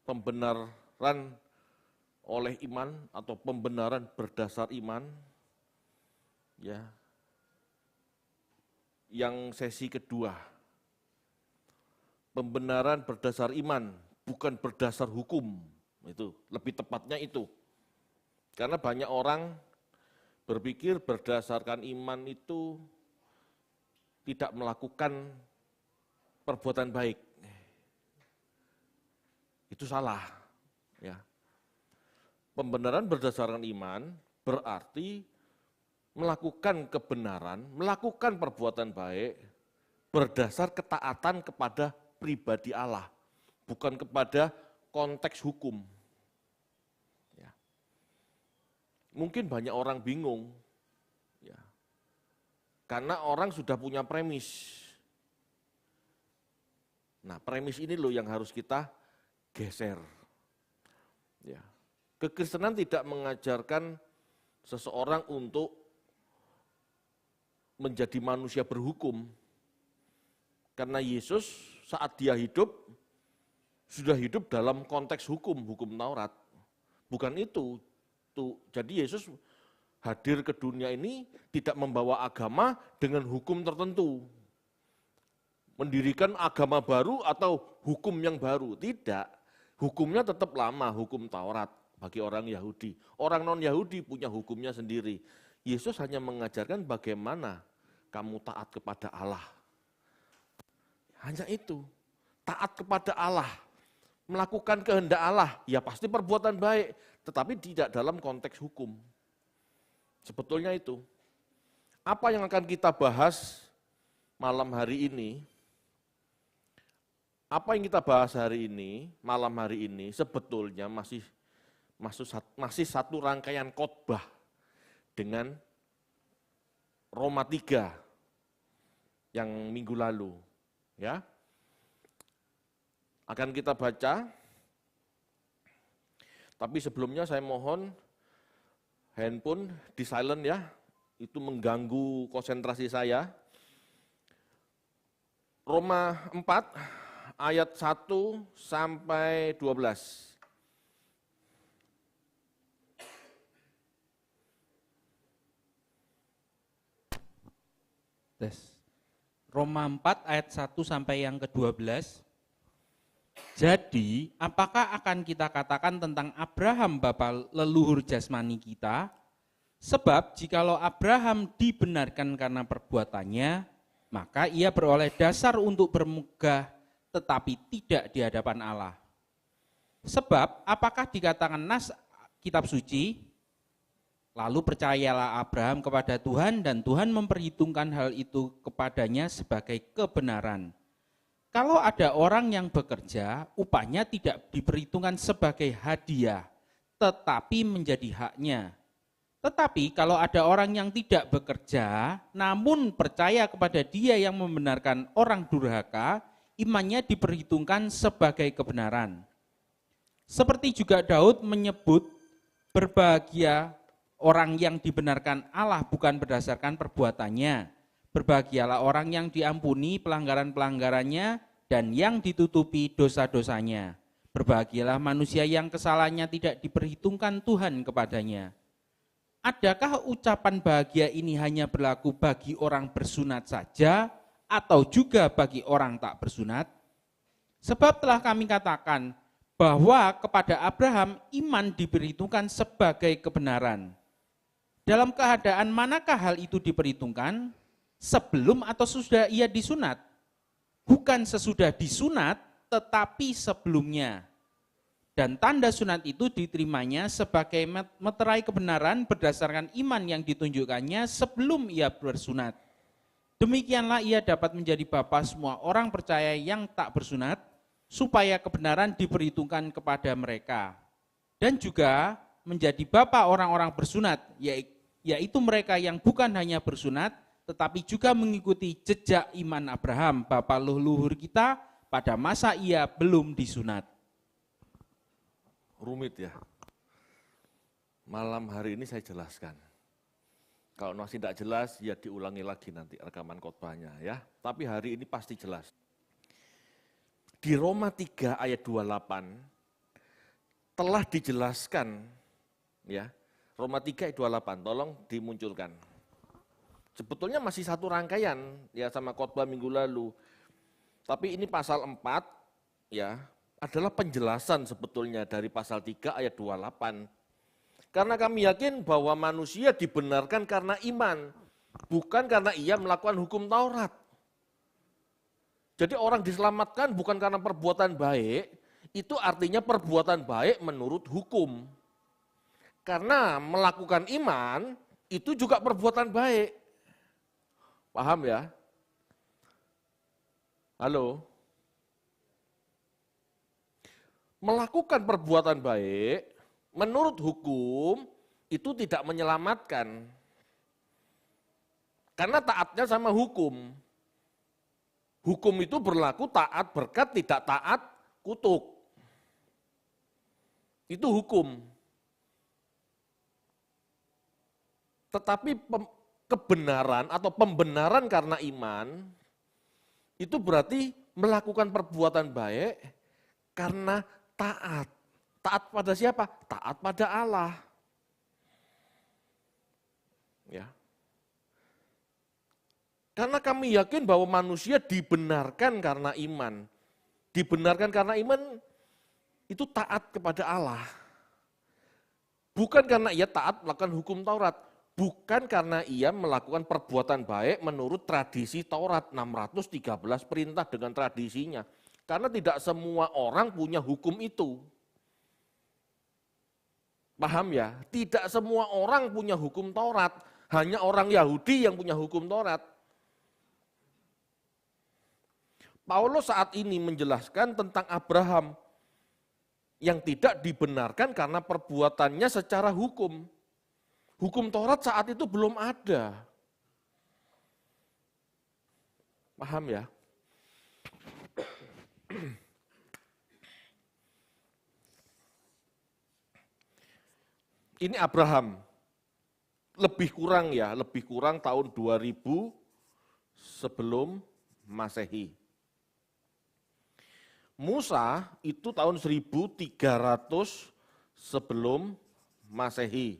pembenaran oleh iman atau pembenaran berdasar iman, ya. Yang sesi kedua, pembenaran berdasar iman, bukan berdasar hukum. Itu lebih tepatnya itu. Karena banyak orang berpikir berdasarkan iman itu tidak melakukan perbuatan baik. Itu salah. Ya. Pembenaran berdasarkan iman berarti melakukan kebenaran, melakukan perbuatan baik berdasar ketaatan kepada pribadi Allah, bukan kepada konteks hukum. Ya. Mungkin banyak orang bingung, ya. Karena orang sudah punya premis. Nah, premis ini loh yang harus kita geser. Ya. Kekristenan tidak mengajarkan seseorang untuk menjadi manusia berhukum. Karena Yesus saat dia hidup, sudah hidup dalam konteks hukum Taurat. Bukan itu. Jadi Yesus hadir ke dunia ini tidak membawa agama dengan hukum tertentu. Mendirikan agama baru atau hukum yang baru. Tidak. Hukumnya tetap lama, hukum Taurat bagi orang Yahudi. Orang non-Yahudi punya hukumnya sendiri. Yesus hanya mengajarkan bagaimana kamu taat kepada Allah. Hanya itu, taat kepada Allah, melakukan kehendak Allah, ya pasti perbuatan baik, tetapi tidak dalam konteks hukum. Sebetulnya itu. Apa yang akan kita bahas malam hari ini? Apa yang kita bahas hari ini, malam hari ini, sebetulnya masih satu rangkaian khotbah dengan Roma 3 yang minggu lalu, ya. Akan kita baca, tapi sebelumnya saya mohon handphone di silent ya, itu mengganggu konsentrasi saya. Roma 4 ayat 1 sampai 12. Roma 4 ayat 1 sampai yang ke-12. Jadi, apakah akan kita katakan tentang Abraham bapa leluhur jasmani kita? Sebab jikalau Abraham dibenarkan karena perbuatannya, maka ia beroleh dasar untuk bermegah tetapi tidak di hadapan Allah. Sebab apakah dikatakan nas kitab suci? Lalu percayalah Abraham kepada Tuhan dan Tuhan memperhitungkan hal itu kepadanya sebagai kebenaran. Kalau ada orang yang bekerja, upahnya tidak diperhitungkan sebagai hadiah, tetapi menjadi haknya. Tetapi kalau ada orang yang tidak bekerja, namun percaya kepada Dia yang membenarkan orang durhaka, imannya diperhitungkan sebagai kebenaran. Seperti juga Daud menyebut, berbahagia orang yang dibenarkan Allah bukan berdasarkan perbuatannya. Berbahagialah orang yang diampuni pelanggaran-pelanggarannya dan yang ditutupi dosa-dosanya. Berbahagialah manusia yang kesalahannya tidak diperhitungkan Tuhan kepadanya. Adakah ucapan bahagia ini hanya berlaku bagi orang bersunat saja atau juga bagi orang tak bersunat? Sebab telah kami katakan bahwa kepada Abraham iman diperhitungkan sebagai kebenaran. Dalam keadaan manakah hal itu diperhitungkan? Sebelum atau sesudah ia disunat? Bukan sesudah disunat, tetapi sebelumnya. Dan tanda sunat itu diterimanya sebagai meterai kebenaran berdasarkan iman yang ditunjukkannya sebelum ia bersunat. Demikianlah ia dapat menjadi bapa semua orang percaya yang tak bersunat, supaya kebenaran diperhitungkan kepada mereka. Dan juga menjadi bapa orang-orang bersunat, yaitu mereka yang bukan hanya bersunat, tetapi juga mengikuti jejak iman Abraham, bapa leluhur kita, pada masa ia belum disunat. Rumit ya. Malam hari ini saya jelaskan. Kalau masih tidak jelas, ya diulangi lagi nanti rekaman khotbahnya ya. Tapi hari ini pasti jelas. Di Roma 3 ayat 28, telah dijelaskan, ya. Roma 3 ayat 28, tolong dimunculkan. Sebetulnya masih satu rangkaian ya sama khotbah minggu lalu. Tapi ini pasal 4 ya, adalah penjelasan sebetulnya dari pasal 3 ayat 28. Karena kami yakin bahwa manusia dibenarkan karena iman, bukan karena ia melakukan hukum Taurat. Jadi orang diselamatkan bukan karena perbuatan baik, itu artinya perbuatan baik menurut hukum. Karena melakukan iman, itu juga perbuatan baik. Paham ya? Halo? Melakukan perbuatan baik, menurut hukum, itu tidak menyelamatkan. Karena taatnya sama hukum. Hukum itu berlaku taat berkat, tidak taat kutuk. Itu hukum. Tetapi kebenaran atau pembenaran karena iman, itu berarti melakukan perbuatan baik karena taat. Taat pada siapa? Taat pada Allah. Ya. Karena kami yakin bahwa manusia dibenarkan karena iman. Dibenarkan karena iman itu taat kepada Allah. Bukan karena ia taat melakukan hukum Taurat. Bukan karena ia melakukan perbuatan baik menurut tradisi Taurat, 613 perintah dengan tradisinya. Karena tidak semua orang punya hukum itu. Paham ya? Tidak semua orang punya hukum Taurat. Hanya orang Yahudi yang punya hukum Taurat. Paulus saat ini menjelaskan tentang Abraham yang tidak dibenarkan karena perbuatannya secara hukum. Hukum Taurat saat itu belum ada. Paham ya? Ini Abraham. Lebih kurang tahun 2000 sebelum Masehi. Musa itu tahun 1300 sebelum Masehi.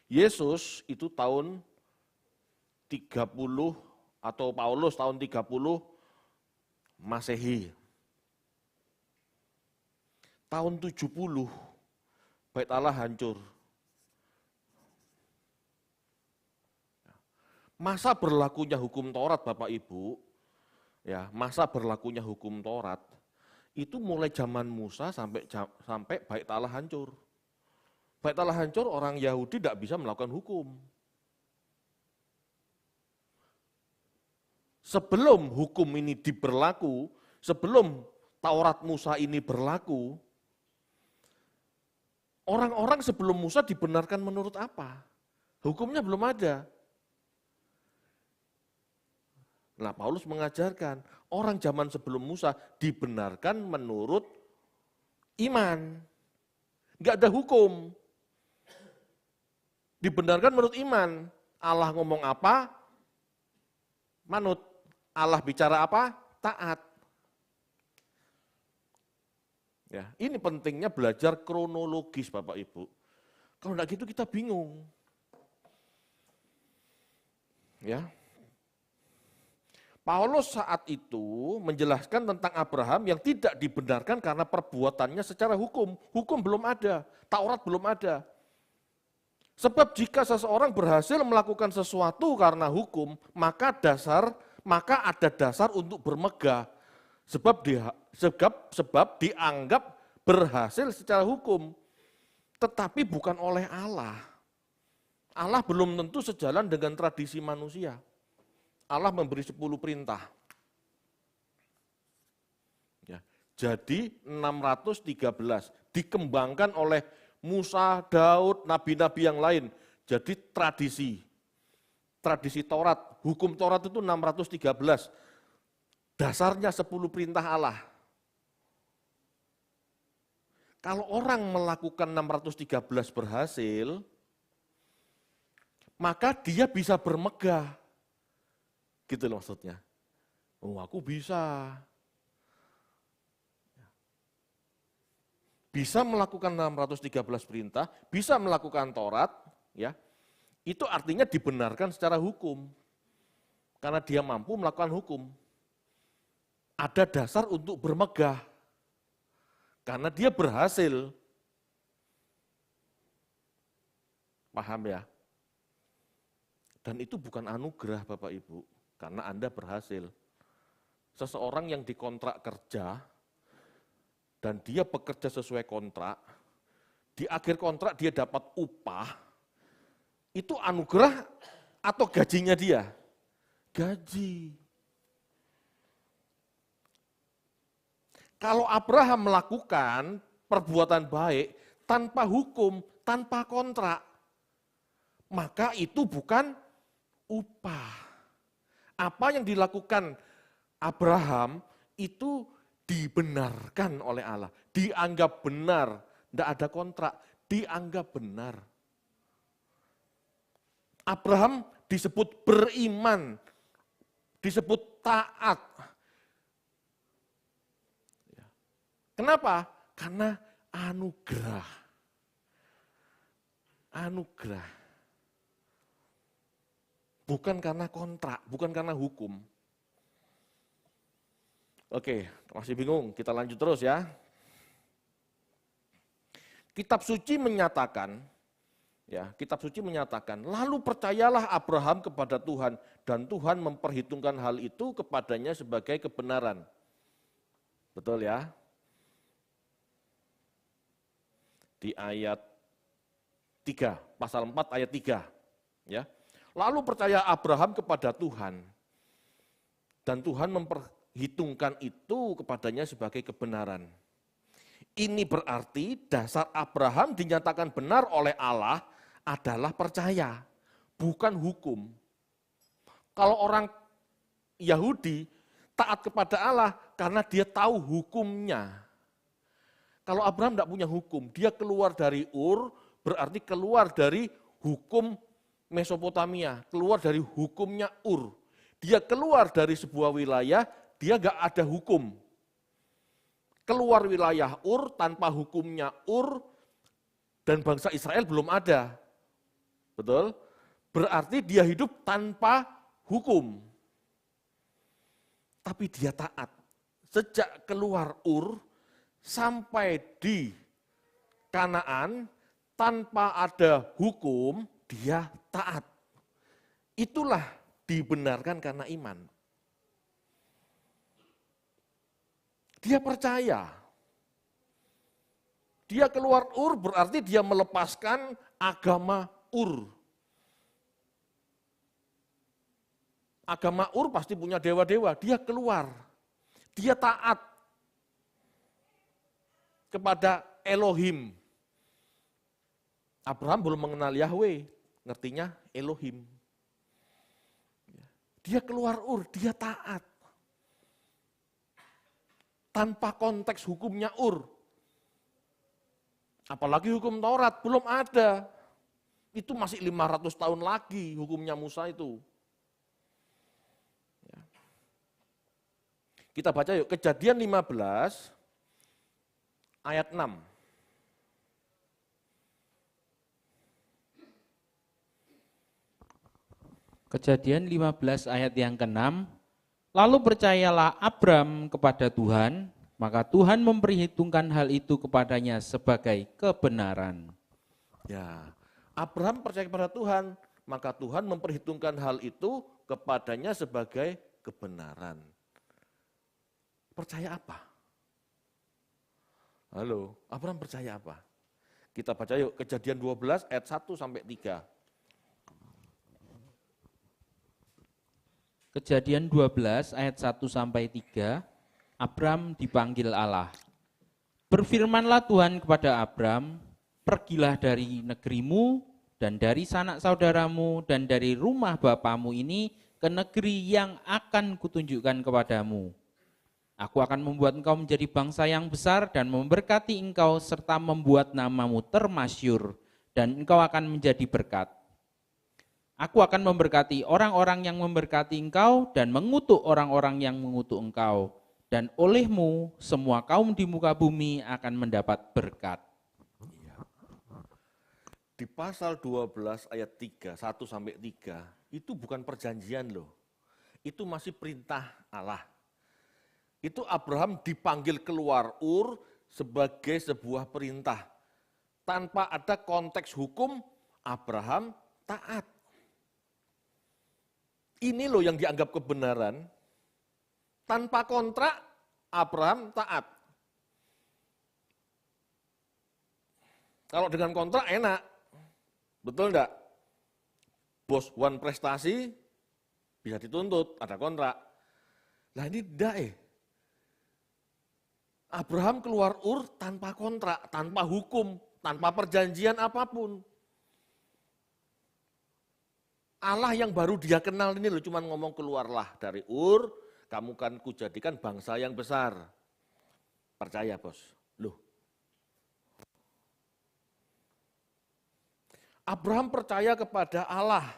Yesus itu tahun 30 atau Paulus tahun 30 Masehi. Tahun 70 Bait Allah hancur. Masa berlakunya hukum Taurat Bapak Ibu, ya, masa berlakunya hukum Taurat itu mulai zaman Musa sampai Bait Allah hancur. Bait Allah hancur, orang Yahudi tidak bisa melakukan hukum. Sebelum hukum ini diberlaku, sebelum Taurat Musa ini berlaku, orang-orang sebelum Musa dibenarkan menurut apa? Hukumnya belum ada. Nah, Paulus mengajarkan orang zaman sebelum Musa dibenarkan menurut iman. Enggak ada hukum. Dibenarkan menurut iman. Allah ngomong apa? Manut. Allah bicara apa? Taat. Ya, ini pentingnya belajar kronologis Bapak Ibu. Kalau enggak gitu kita bingung. Ya. Paulus saat itu menjelaskan tentang Abraham yang tidak dibenarkan karena perbuatannya secara hukum. Hukum belum ada, Taurat belum ada. Sebab jika seseorang berhasil melakukan sesuatu karena hukum, maka ada dasar untuk bermegah. Sebab dianggap berhasil secara hukum. Tetapi bukan oleh Allah. Allah belum tentu sejalan dengan tradisi manusia. Allah memberi 10 perintah. Ya, jadi 613 dikembangkan oleh Musa, Daud, nabi-nabi yang lain. Jadi tradisi Taurat, hukum Taurat itu 613. Dasarnya 10 perintah Allah. Kalau orang melakukan 613 berhasil, maka dia bisa bermegah. Gitu loh maksudnya. Oh, aku bisa. bisa melakukan 613 perintah, bisa melakukan Taurat, ya, itu artinya dibenarkan secara hukum. Karena dia mampu melakukan hukum. Ada dasar untuk bermegah. Karena dia berhasil. Paham ya? Dan itu bukan anugerah Bapak Ibu, karena Anda berhasil. Seseorang yang dikontrak kerja, dan dia bekerja sesuai kontrak, di akhir kontrak dia dapat upah, itu anugerah atau gajinya dia? Gaji. Kalau Abraham melakukan perbuatan baik tanpa hukum, tanpa kontrak, maka itu bukan upah. Apa yang dilakukan Abraham itu dibenarkan oleh Allah, dianggap benar, tidak ada kontrak, dianggap benar. Abraham disebut beriman, disebut taat. Kenapa? Karena anugerah. Anugerah. Bukan karena kontrak, bukan karena hukum. Oke, masih bingung, kita lanjut terus ya. Kitab suci menyatakan, lalu percayalah Abraham kepada Tuhan, dan Tuhan memperhitungkan hal itu kepadanya sebagai kebenaran. Betul ya? Di ayat 3, pasal 4 ayat 3. Ya. Lalu percaya Abraham kepada Tuhan, dan Tuhan memperhitungkan itu kepadanya sebagai kebenaran. Ini berarti dasar Abraham dinyatakan benar oleh Allah adalah percaya, bukan hukum. Kalau orang Yahudi taat kepada Allah karena dia tahu hukumnya. Kalau Abraham tidak punya hukum, dia keluar dari Ur, berarti keluar dari hukum Mesopotamia, keluar dari hukumnya Ur. Dia keluar dari sebuah wilayah, dia nggak ada hukum. Keluar wilayah Ur tanpa hukumnya Ur, dan bangsa Israel belum ada. Betul? Berarti dia hidup tanpa hukum. Tapi dia taat. Sejak keluar Ur, sampai di Kanaan, tanpa ada hukum, dia taat. Itulah dibenarkan karena iman. Dia percaya. Dia keluar Ur berarti dia melepaskan agama Ur. Agama Ur pasti punya dewa-dewa, dia keluar. Dia taat kepada Elohim. Abraham belum mengenal Yahweh, ngertinya Elohim. Dia keluar Ur, dia taat. Tanpa konteks hukumnya Ur. Apalagi hukum Taurat, belum ada. Itu masih 500 tahun lagi hukumnya Musa itu. Kita baca yuk, Kejadian 15 ayat 6. Kejadian 15 ayat yang ke-6, lalu percayalah Abram kepada Tuhan, maka Tuhan memperhitungkan hal itu kepadanya sebagai kebenaran. Ya, Abraham percaya kepada Tuhan, maka Tuhan memperhitungkan hal itu kepadanya sebagai kebenaran. Percaya apa? Halo, Abraham percaya apa? Kita baca yuk, Kejadian 12 ayat 1 sampai 3. Kejadian 12 ayat 1 sampai 3, Abram dipanggil Allah. Berfirmanlah Tuhan kepada Abram, pergilah dari negerimu dan dari sanak saudaramu dan dari rumah bapamu ini ke negeri yang akan kutunjukkan kepadamu. Aku akan membuat engkau menjadi bangsa yang besar dan memberkati engkau serta membuat namamu termasyur dan engkau akan menjadi berkat. Aku akan memberkati orang-orang yang memberkati engkau dan mengutuk orang-orang yang mengutuk engkau. dan olehmu semua kaum di muka bumi akan mendapat berkat. Di pasal 12 ayat 3, 1 sampai 3, itu bukan perjanjian loh. Itu masih perintah Allah. Itu Abraham dipanggil keluar Ur sebagai sebuah perintah. Tanpa ada konteks hukum, Abraham taat. Ini loh yang dianggap kebenaran. Tanpa kontrak, Abraham taat. Kalau dengan kontrak enak. Betul enggak? Bos one prestasi bisa dituntut, ada kontrak. Lah ini enggak Abraham keluar Ur tanpa kontrak, tanpa hukum, tanpa perjanjian apapun. Allah yang baru dia kenal ini loh, cuma ngomong keluarlah dari Ur, kamu kan kujadikan bangsa yang besar. Percaya bos, loh. Abraham percaya kepada Allah.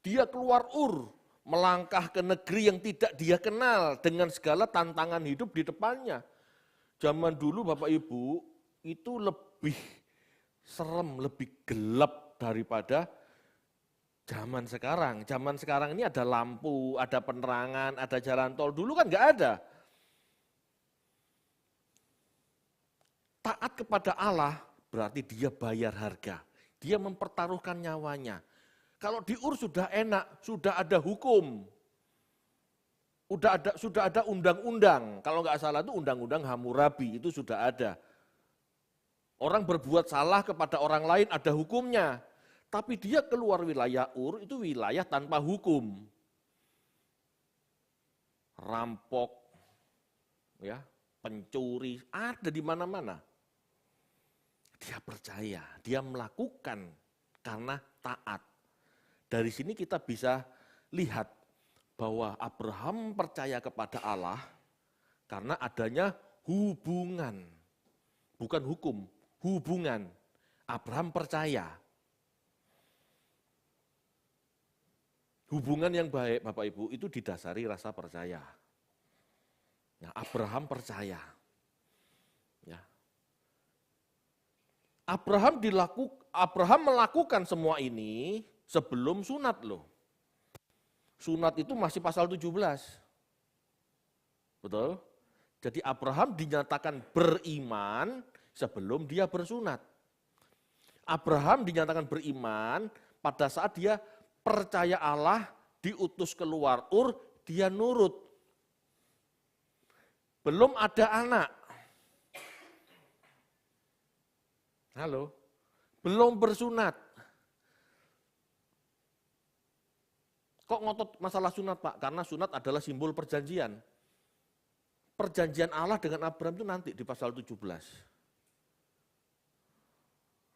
Dia keluar Ur, melangkah ke negeri yang tidak dia kenal dengan segala tantangan hidup di depannya. Zaman dulu Bapak Ibu itu lebih serem, lebih gelap daripada zaman sekarang. Zaman sekarang ini ada lampu, ada penerangan, ada jalan tol. Dulu kan nggak ada. Taat kepada Allah berarti dia bayar harga. Dia mempertaruhkan nyawanya. Kalau di Ur sudah enak, sudah ada hukum. Sudah ada undang-undang. Kalau nggak salah itu undang-undang Hammurabi, itu sudah ada. Orang berbuat salah kepada orang lain ada hukumnya. Tapi dia keluar wilayah Ur, itu wilayah tanpa hukum. Rampok, ya, pencuri, ada di mana-mana. Dia percaya, dia melakukan karena taat. Dari sini kita bisa lihat bahwa Abraham percaya kepada Allah karena adanya hubungan. Bukan hukum, hubungan. Abraham percaya. Hubungan yang baik Bapak Ibu itu didasari rasa percaya. Nah, Abraham percaya. Ya. Abraham melakukan semua ini sebelum sunat loh. Sunat itu masih pasal 17. Betul? Jadi Abraham dinyatakan beriman sebelum dia bersunat. Abraham dinyatakan beriman pada saat dia percaya Allah, diutus keluar Ur, dia nurut. Belum ada anak. Halo? Belum bersunat. Kok ngotot masalah sunat Pak? Karena sunat adalah simbol perjanjian. Perjanjian Allah dengan Abraham itu nanti di pasal 17.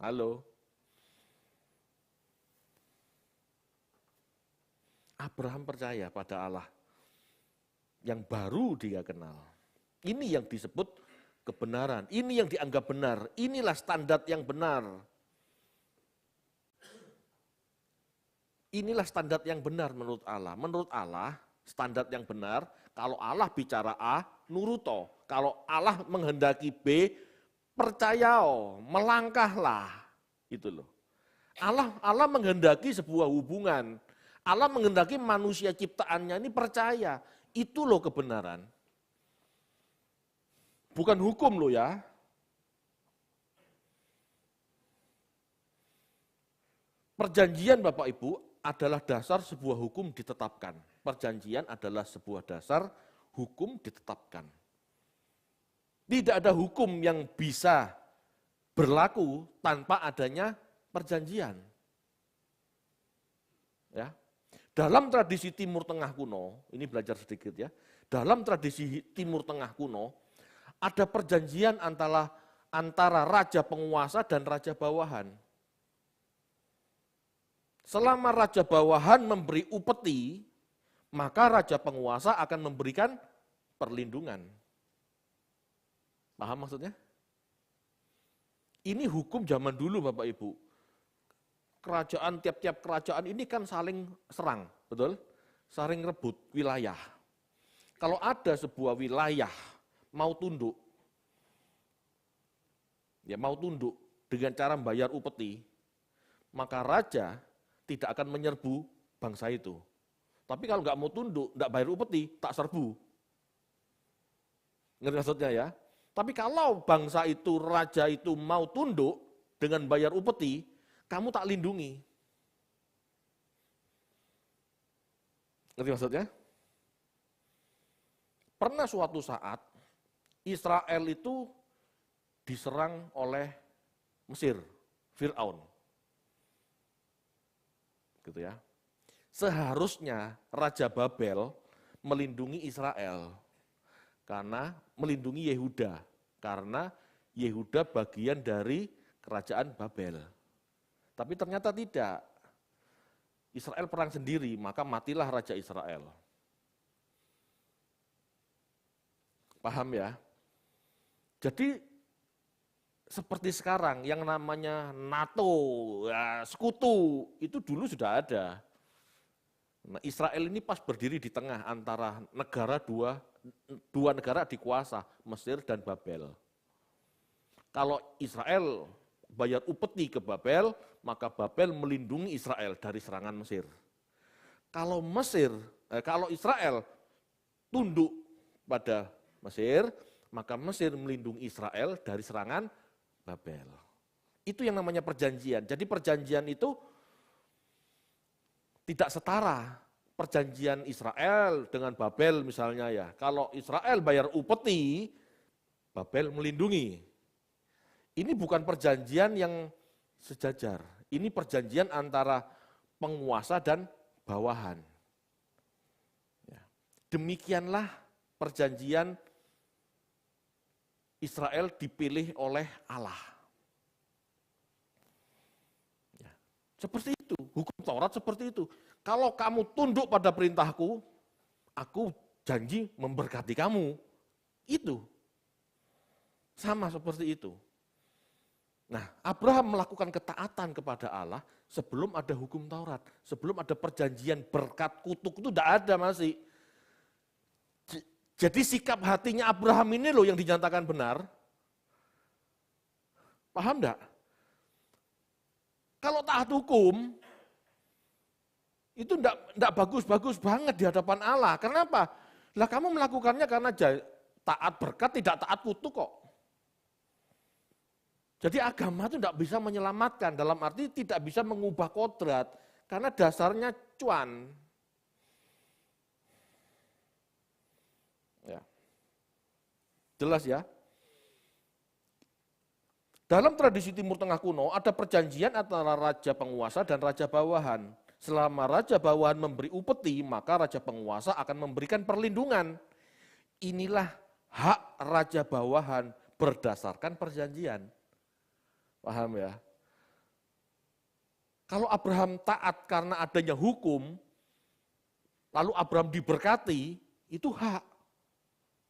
Halo? Abraham percaya pada Allah yang baru dia kenal. Ini yang disebut kebenaran, ini yang dianggap benar, inilah standar yang benar. Inilah standar yang benar menurut Allah. Menurut Allah, standar yang benar, kalau Allah bicara A, nuruto. Kalau Allah menghendaki B, percaya, melangkahlah. Itu loh. Allah menghendaki sebuah hubungan. Allah menghendaki manusia ciptaannya ini percaya. Itu loh kebenaran. Bukan hukum loh ya. Perjanjian Bapak Ibu adalah dasar sebuah hukum ditetapkan. Perjanjian adalah sebuah dasar hukum ditetapkan. Tidak ada hukum yang bisa berlaku tanpa adanya perjanjian. Ya. Dalam tradisi Timur Tengah kuno, ini belajar sedikit ya. Dalam tradisi Timur Tengah kuno, ada perjanjian antara raja penguasa dan raja bawahan. Selama raja bawahan memberi upeti, maka raja penguasa akan memberikan perlindungan. Paham maksudnya? Ini hukum zaman dulu Bapak Ibu. Kerajaan, tiap-tiap kerajaan ini kan saling serang, betul? Saling rebut wilayah. Kalau ada sebuah wilayah mau tunduk, ya mau tunduk dengan cara membayar upeti, maka raja tidak akan menyerbu bangsa itu. Tapi kalau nggak mau tunduk, nggak bayar upeti, tak serbu. Ngerti maksudnya ya? Tapi kalau bangsa itu, raja itu mau tunduk dengan bayar upeti, kamu tak lindungi. Ngerti maksudnya? Pernah suatu saat, Israel itu diserang oleh Mesir, Fir'aun. Gitu ya. Seharusnya Raja Babel melindungi Israel, karena melindungi Yehuda, karena Yehuda bagian dari kerajaan Babel. Tapi ternyata tidak. Israel perang sendiri, maka matilah Raja Israel. Paham ya? Jadi seperti sekarang yang namanya NATO, ya, sekutu, itu dulu sudah ada. Nah, Israel ini pas berdiri di tengah antara negara dua negara dikuasa, Mesir dan Babel. Kalau Israel bayar upeti ke Babel, maka Babel melindungi Israel dari serangan Mesir. Kalau Israel tunduk pada Mesir, maka Mesir melindungi Israel dari serangan Babel. Itu yang namanya perjanjian. Jadi perjanjian itu tidak setara. Perjanjian Israel dengan Babel misalnya ya. Kalau Israel bayar upeti, Babel melindungi. Ini bukan perjanjian yang sejajar. Ini perjanjian antara penguasa dan bawahan. Ya. Demikianlah perjanjian Israel dipilih oleh Allah. Ya. Seperti itu, hukum Taurat seperti itu. Kalau kamu tunduk pada perintahku, aku janji memberkati kamu. Itu. Sama seperti itu. Nah, Abraham melakukan ketaatan kepada Allah sebelum ada hukum Taurat, sebelum ada perjanjian berkat kutuk itu tidak ada masih. Jadi sikap hatinya Abraham ini loh yang dinyatakan benar. Paham enggak? Kalau taat hukum, itu enggak bagus-bagus banget di hadapan Allah. Kenapa? Lah kamu melakukannya karena taat berkat, tidak taat kutuk kok. Jadi agama itu tidak bisa menyelamatkan, dalam arti tidak bisa mengubah kodrat, karena dasarnya cuan. Ya. Jelas ya? Dalam tradisi Timur Tengah kuno ada perjanjian antara raja penguasa dan raja bawahan. Selama raja bawahan memberi upeti, maka raja penguasa akan memberikan perlindungan. Inilah hak raja bawahan berdasarkan perjanjian. Paham ya? Kalau Abraham taat karena adanya hukum, lalu Abraham diberkati, itu hak.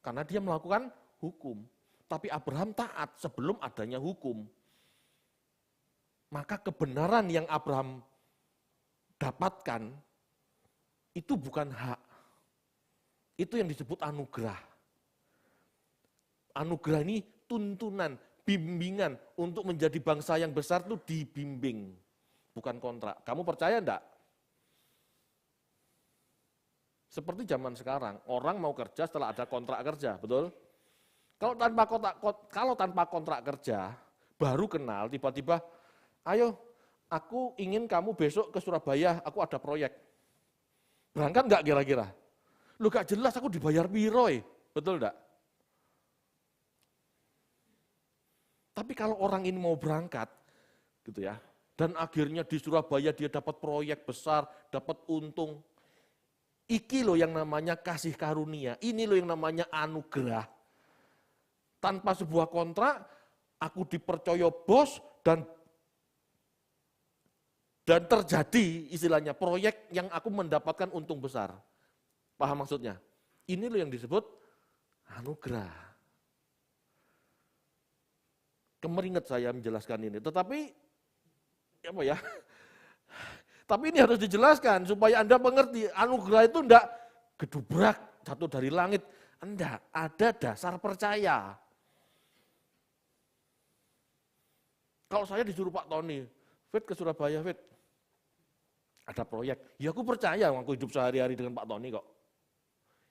Karena dia melakukan hukum. Tapi Abraham taat sebelum adanya hukum. Maka kebenaran yang Abraham dapatkan, itu bukan hak. Itu yang disebut anugerah. Anugerah ini tuntunan, bimbingan untuk menjadi bangsa yang besar itu dibimbing, bukan kontrak. Kamu percaya enggak? Seperti zaman sekarang, orang mau kerja setelah ada kontrak kerja, betul? Kalau tanpa kontrak kerja, baru kenal, tiba-tiba, ayo aku ingin kamu besok ke Surabaya, aku ada proyek. Berangkat enggak kira-kira? Lu gak jelas aku dibayar biroi, betul enggak? Tapi kalau orang ini mau berangkat, gitu ya, dan akhirnya di Surabaya dia dapat proyek besar, dapat untung. Iki loh yang namanya kasih karunia, ini loh yang namanya anugerah. Tanpa sebuah kontrak, aku dipercaya bos dan terjadi istilahnya proyek yang aku mendapatkan untung besar. Paham maksudnya? Ini loh yang disebut anugerah. Kemeringet saya menjelaskan ini, tetapi apa ya? Tapi ini harus dijelaskan supaya Anda mengerti, anugerah itu enggak gedubrak jatuh dari langit. Enggak, ada dasar percaya. Kalau saya disuruh Pak Tony, Fit ke Surabaya, Fit. Ada proyek. Ya aku percaya, aku hidup sehari-hari dengan Pak Tony kok.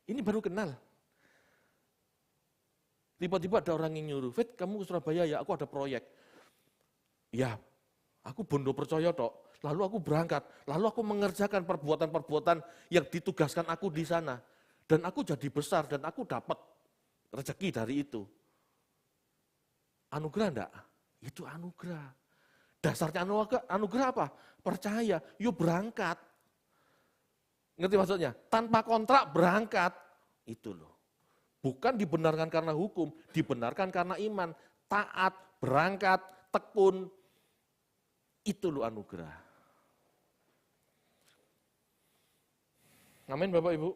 Ini baru kenal. Tiba-tiba ada orang yang nyuruh, Fit kamu ke Surabaya ya, aku ada proyek. Ya, aku bondo percaya tok. Lalu aku berangkat, lalu aku mengerjakan perbuatan-perbuatan yang ditugaskan aku di sana. Dan aku jadi besar dan aku dapat rezeki dari itu. Anugerah enggak? Itu anugerah. Dasarnya anugerah apa? Percaya, yuk berangkat. Ngerti maksudnya? Tanpa kontrak berangkat. Itu loh. Bukan dibenarkan karena hukum, dibenarkan karena iman. Taat, berangkat, tekun. Itu loh anugerah. Amin Bapak Ibu.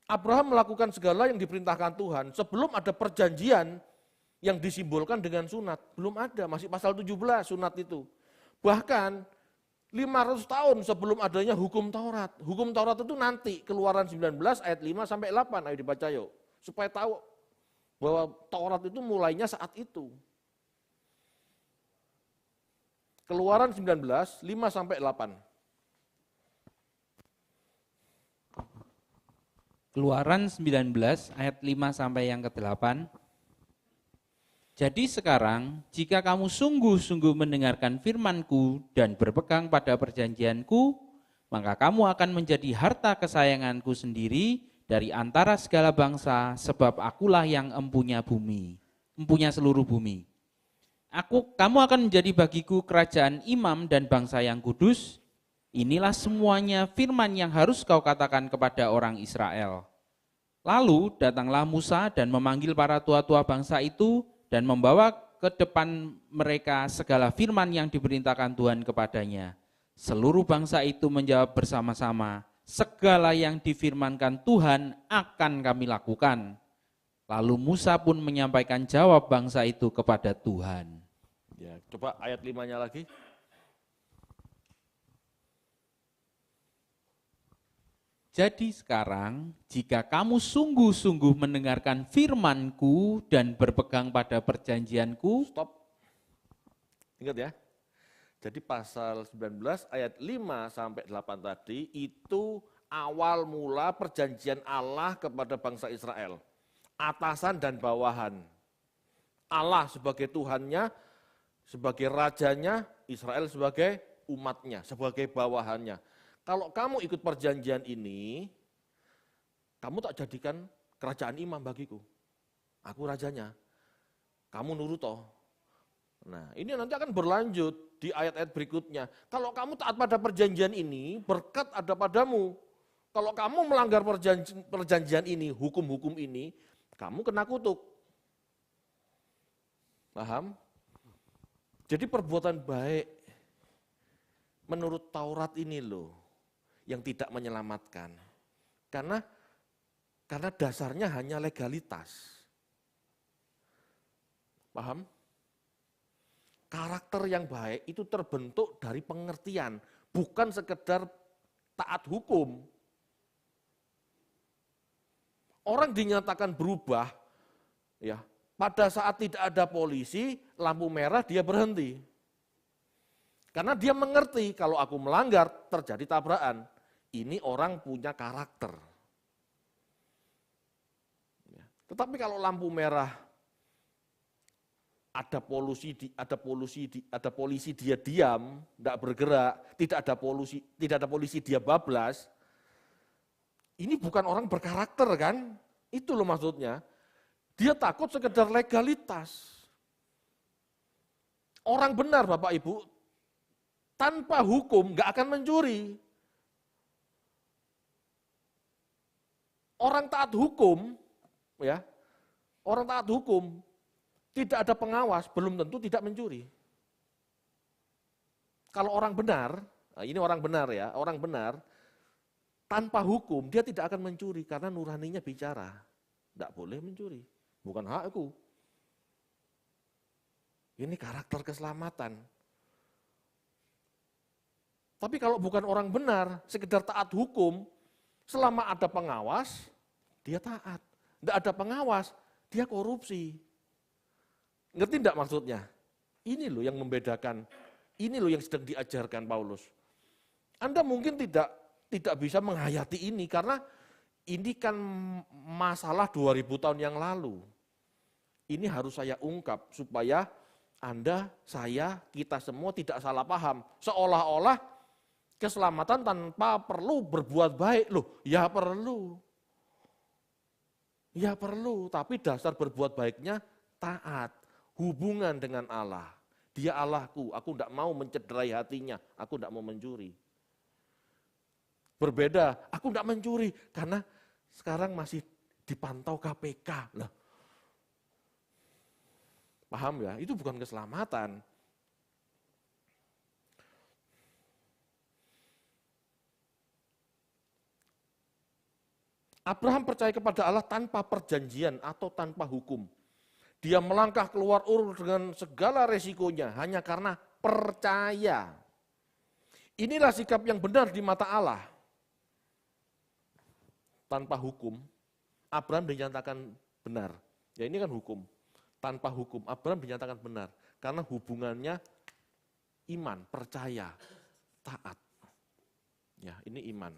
Abraham melakukan segala yang diperintahkan Tuhan sebelum ada perjanjian yang disimbolkan dengan sunat. Belum ada, masih pasal 17 sunat itu. Bahkan 500 tahun sebelum adanya hukum Taurat. Hukum Taurat itu nanti, Keluaran 19 ayat 5 sampai 8, ayo dibaca yuk. Supaya tahu bahwa Taurat itu mulainya saat itu. Keluaran 19, 5 sampai 8. Keluaran 19 ayat 5 sampai yang ke-8. Jadi sekarang, jika kamu sungguh-sungguh mendengarkan firman-Ku dan berpegang pada perjanjian-Ku, maka kamu akan menjadi harta kesayangan-Ku sendiri dari antara segala bangsa, sebab akulah yang empunya seluruh bumi. Kamu akan menjadi bagiku kerajaan imam dan bangsa yang kudus. Inilah semuanya firman yang harus kau katakan kepada orang Israel. Lalu datanglah Musa dan memanggil para tua-tua bangsa itu dan membawa ke depan mereka segala firman yang diperintahkan Tuhan kepadanya. Seluruh bangsa itu menjawab bersama-sama, segala yang difirmankan Tuhan akan kami lakukan. Lalu Musa pun menyampaikan jawab bangsa itu kepada Tuhan. Ya, coba ayat 5-nya lagi. Jadi sekarang, jika kamu sungguh-sungguh mendengarkan firman-Ku dan berpegang pada perjanjian-Ku. Stop. Ingat ya. Jadi pasal 19 ayat 5 sampai 8 tadi itu awal mula perjanjian Allah kepada bangsa Israel. Atasan dan bawahan. Allah sebagai Tuhannya, sebagai rajanya, Israel sebagai umatnya, sebagai bawahannya. Kalau kamu ikut perjanjian ini, kamu tak jadikan kerajaan imam bagiku. Aku rajanya, kamu nurut toh. Nah ini nanti akan berlanjut di ayat-ayat berikutnya. Kalau kamu taat pada perjanjian ini, berkat ada padamu. Kalau kamu melanggar perjanjian ini, hukum-hukum ini, kamu kena kutuk. Paham? Jadi perbuatan baik menurut Taurat ini loh, yang tidak menyelamatkan. Karena dasarnya hanya legalitas. Paham? Karakter yang baik itu terbentuk dari pengertian, bukan sekedar taat hukum. Orang dinyatakan berubah, ya, pada saat tidak ada polisi, lampu merah dia berhenti. Karena dia mengerti kalau aku melanggar terjadi tabrakan. Ini orang punya karakter. Tetapi kalau lampu merah ada polisi dia diam, tidak bergerak, tidak ada polisi dia bablas. Ini bukan orang berkarakter kan? Itu loh maksudnya. Dia takut sekedar legalitas. Orang benar Bapak Ibu, tanpa hukum nggak akan mencuri. Orang taat hukum, ya, orang taat hukum tidak ada pengawas, belum tentu tidak mencuri. Kalau orang benar, nah ini orang benar ya, orang benar tanpa hukum dia tidak akan mencuri karena nuraninya bicara, tidak boleh mencuri, bukan hakku. Ini karakter keselamatan. Tapi kalau bukan orang benar, sekedar taat hukum, Selama ada pengawas, dia taat. Tidak ada pengawas, dia korupsi. Ngerti tidak maksudnya? Ini loh yang membedakan, ini loh yang sedang diajarkan Paulus. Anda mungkin tidak bisa menghayati ini karena ini kan masalah 2000 tahun yang lalu. Ini harus saya ungkap supaya Anda, saya, kita semua tidak salah paham. Seolah-olah keselamatan tanpa perlu berbuat baik. Loh, ya perlu. Ya perlu, tapi dasar berbuat baiknya taat. Hubungan dengan Allah. Dia Allahku, aku tidak mau mencederai hatinya, aku tidak mau mencuri. Berbeda, aku tidak mencuri karena sekarang masih dipantau KPK. Lah, paham ya? Itu bukan keselamatan. Abraham percaya kepada Allah tanpa perjanjian atau tanpa hukum. Dia melangkah keluar Ur dengan segala resikonya hanya karena percaya. Inilah sikap yang benar di mata Allah. Tanpa hukum, Abraham dinyatakan benar. Ya ini kan hukum. Tanpa hukum, Abraham dinyatakan benar. Karena hubungannya iman, percaya, taat. Ya ini iman.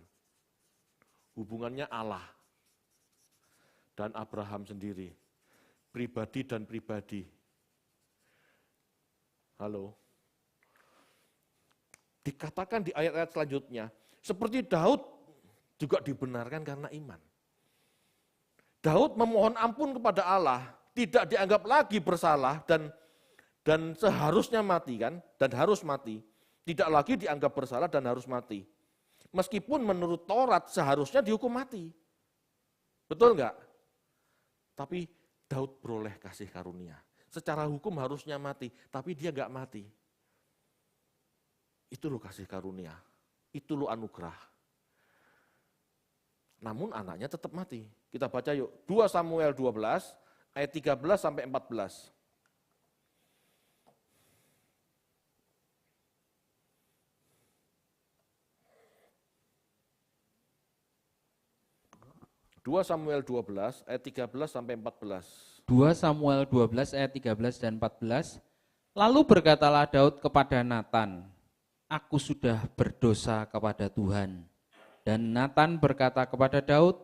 Hubungannya Allah dan Abraham sendiri. Pribadi dan pribadi. Halo. Dikatakan di ayat-ayat selanjutnya, seperti Daud juga dibenarkan karena iman. Daud memohon ampun kepada Allah, tidak dianggap lagi bersalah dan seharusnya mati kan, dan harus mati. Tidak lagi dianggap bersalah dan harus mati. Meskipun menurut Taurat seharusnya dihukum mati. Betul enggak? Tapi Daud beroleh kasih karunia. Secara hukum harusnya mati, tapi dia enggak mati. Itu loh kasih karunia. Itu loh anugerah. Namun anaknya tetap mati. Kita baca yuk, 2 Samuel 12 ayat 13 sampai 14. 2 Samuel 12 ayat 13 sampai 14. 2 Samuel 12 ayat 13 dan 14. Lalu berkatalah Daud kepada Natan, aku sudah berdosa kepada Tuhan. Dan Natan berkata kepada Daud,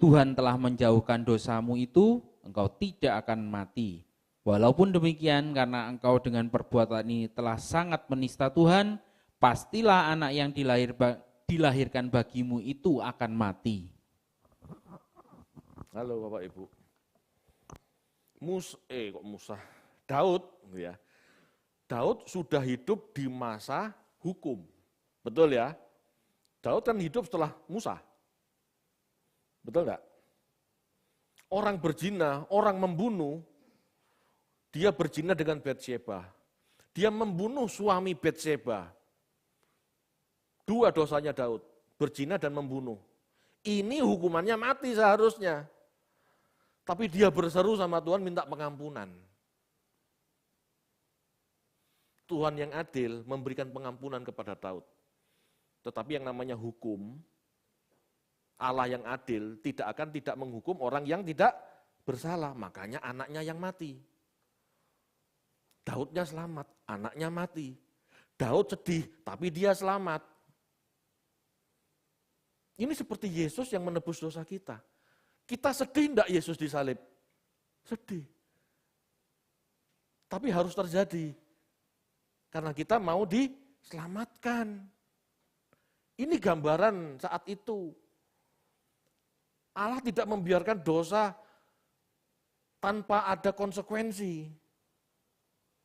Tuhan telah menjauhkan dosamu itu, engkau tidak akan mati. Walaupun demikian, karena engkau dengan perbuatan ini telah sangat menista Tuhan, pastilah anak yang dilahirkan bagimu itu akan mati. Halo Bapak Ibu. Daud ya. Daud sudah hidup di masa hukum. Betul ya? Daud kan hidup setelah Musa. Betul enggak? Orang berzina, orang membunuh, dia berzina dengan Batsyeba. Dia membunuh suami Batsyeba. 2 dosanya Daud, berzina dan membunuh. Ini hukumannya mati seharusnya. Tapi dia berseru sama Tuhan minta pengampunan. Tuhan yang adil memberikan pengampunan kepada Daud. Tetapi yang namanya hukum, Allah yang adil tidak menghukum orang yang tidak bersalah. Makanya anaknya yang mati. Daudnya selamat, anaknya mati. Daud sedih, tapi dia selamat. Ini seperti Yesus yang menebus dosa kita. Kita sedih enggak Yesus disalib? Sedih. Tapi harus terjadi. Karena kita mau diselamatkan. Ini gambaran saat itu. Allah tidak membiarkan dosa tanpa ada konsekuensi.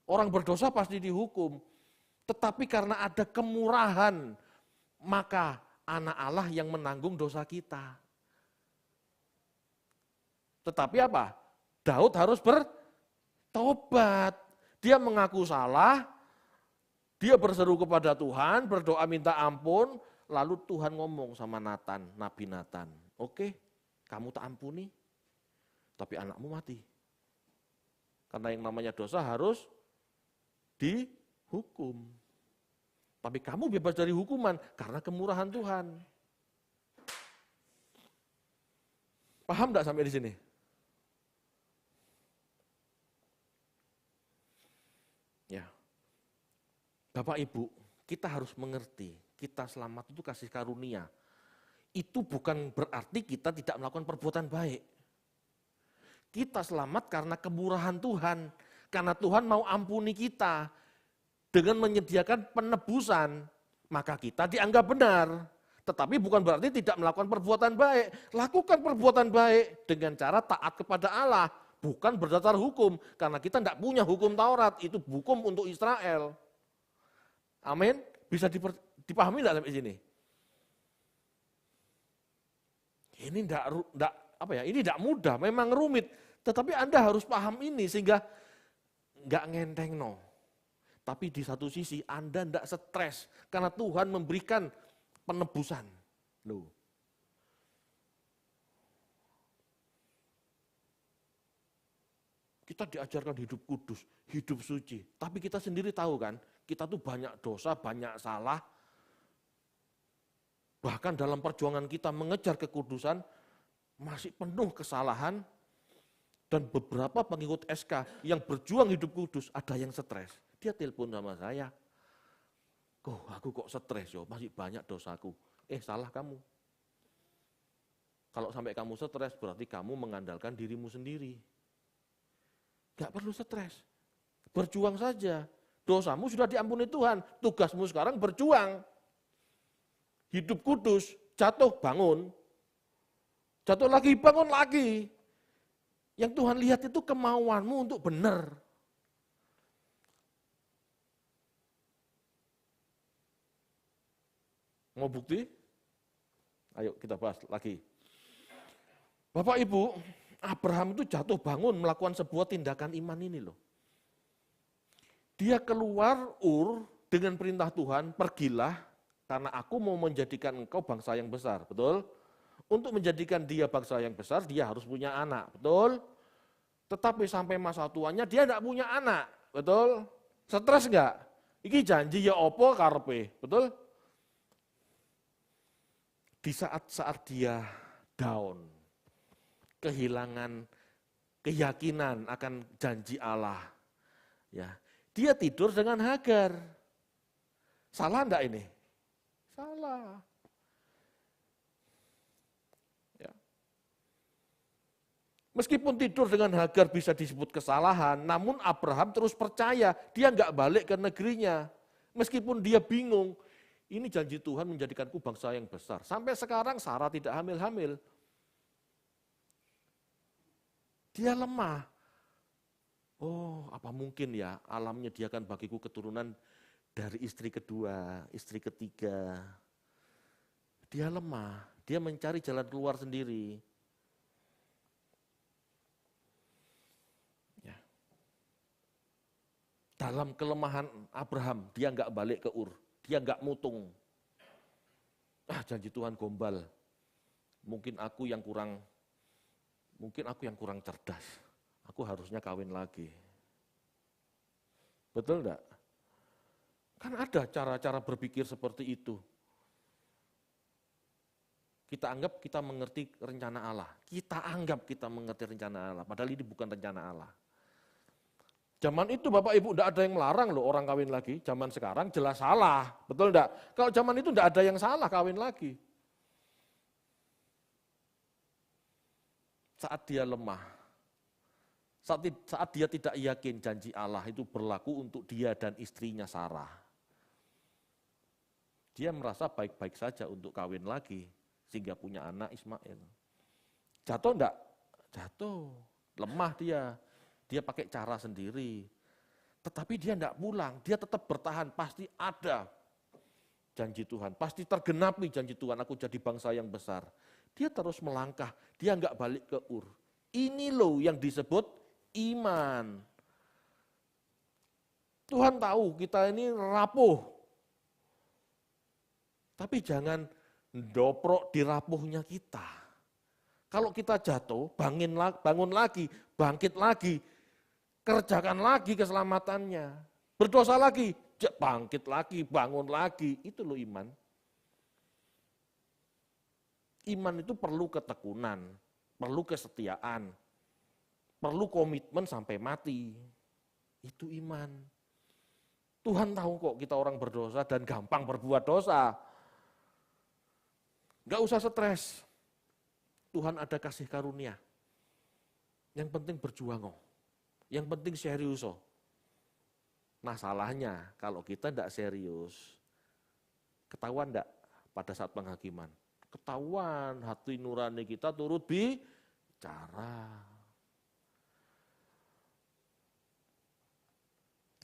Orang berdosa pasti dihukum. Tetapi karena ada kemurahan, maka anak Allah yang menanggung dosa kita. Tetapi apa? Daud harus bertobat. Dia mengaku salah, dia berseru kepada Tuhan, berdoa minta ampun, lalu Tuhan ngomong sama Natan, Nabi Natan, oke, kamu tak ampuni, tapi anakmu mati. Karena yang namanya dosa harus dihukum. Tapi kamu bebas dari hukuman karena kemurahan Tuhan. Paham enggak sampai di sini? Ya. Bapak Ibu, kita harus mengerti, kita selamat itu kasih karunia. Itu bukan berarti kita tidak melakukan perbuatan baik. Kita selamat karena kemurahan Tuhan, karena Tuhan mau ampuni kita dengan menyediakan penebusan, maka kita dianggap benar. Tetapi bukan berarti tidak melakukan perbuatan baik. Lakukan perbuatan baik dengan cara taat kepada Allah, bukan berdasar hukum, karena kita tidak punya hukum Taurat, itu hukum untuk Israel. Amin. Bisa dipahami tidak sampai sini? Ini tidak mudah, memang rumit. Tetapi Anda harus paham ini sehingga nggak ngenteng no. Tapi di satu sisi Anda tidak stres karena Tuhan memberikan penebusan. Loh. Kita diajarkan hidup kudus, hidup suci. Tapi kita sendiri tahu kan, kita tuh banyak dosa, banyak salah. Bahkan dalam perjuangan kita mengejar kekudusan, masih penuh kesalahan. Dan beberapa pengikut SK yang berjuang hidup kudus, ada yang stres. Dia telepon sama saya, aku kok stres yo, masih banyak dosaku. Salah kamu. Kalau sampai kamu stres, berarti kamu mengandalkan dirimu sendiri. Gak perlu stres, berjuang saja. Dosamu sudah diampuni Tuhan, tugasmu sekarang berjuang. Hidup kudus, jatuh bangun, jatuh lagi bangun lagi. Yang Tuhan lihat itu kemauanmu untuk benar. Mau bukti? Ayo kita bahas lagi. Bapak Ibu, Abraham itu jatuh bangun melakukan sebuah tindakan iman ini loh. Dia keluar Ur dengan perintah Tuhan, pergilah karena aku mau menjadikan engkau bangsa yang besar, betul? Untuk menjadikan dia bangsa yang besar, dia harus punya anak, betul? Tetapi sampai masa tuanya dia tidak punya anak, betul? Stres enggak? Iki janji ya opo karepe, betul? Di saat-saat dia down, kehilangan keyakinan akan janji Allah, ya, dia tidur dengan Hagar. Salah enggak ini? Salah. Ya. Meskipun tidur dengan Hagar bisa disebut kesalahan, namun Abraham terus percaya, dia enggak balik ke negerinya. Meskipun dia bingung, ini janji Tuhan menjadikanku bangsa yang besar. Sampai sekarang Sarah tidak hamil-hamil. Dia lemah. Oh, apa mungkin ya Allah menyediakan bagiku keturunan dari istri kedua, istri ketiga. Dia lemah, dia mencari jalan keluar sendiri. Ya. Dalam kelemahan Abraham, dia enggak balik ke Ur, dia enggak mutung. Janji Tuhan gombal. Mungkin aku yang kurang cerdas. Aku harusnya kawin lagi. Betul enggak? Kan ada cara-cara berpikir seperti itu. Kita anggap kita mengerti rencana Allah. Kita anggap kita mengerti rencana Allah. Padahal ini bukan rencana Allah. Zaman itu Bapak Ibu tidak ada yang melarang loh orang kawin lagi. Zaman sekarang jelas salah. Betul enggak? Kalau zaman itu tidak ada yang salah kawin lagi. Saat dia lemah. Saat dia tidak yakin janji Allah itu berlaku untuk dia dan istrinya Sarah. Dia merasa baik-baik saja untuk kawin lagi, sehingga punya anak Ismail. Jatuh enggak? Jatuh. Lemah dia. Dia pakai cara sendiri. Tetapi dia enggak pulang, dia tetap bertahan. Pasti ada janji Tuhan, pasti tergenapi janji Tuhan, aku jadi bangsa yang besar. Dia terus melangkah, dia enggak balik ke Ur. Ini loh yang disebut iman. Tuhan tahu kita ini rapuh. Tapi jangan doprok di rapuhnya kita. Kalau kita jatuh, bangun lagi, bangkit lagi, kerjakan lagi keselamatannya. Berdosa lagi, bangkit lagi, bangun lagi. Itu loh iman. Iman itu perlu ketekunan, perlu kesetiaan, perlu komitmen sampai mati. Itu iman. Tuhan tahu kok kita orang berdosa dan gampang berbuat dosa. Gak usah stres. Tuhan ada kasih karunia. Yang penting berjuang kok. Yang penting serius kok. Masalahnya kalau kita tidak serius, ketahuan tidak pada saat penghakiman? Ketahuan hati nurani kita turut bicara.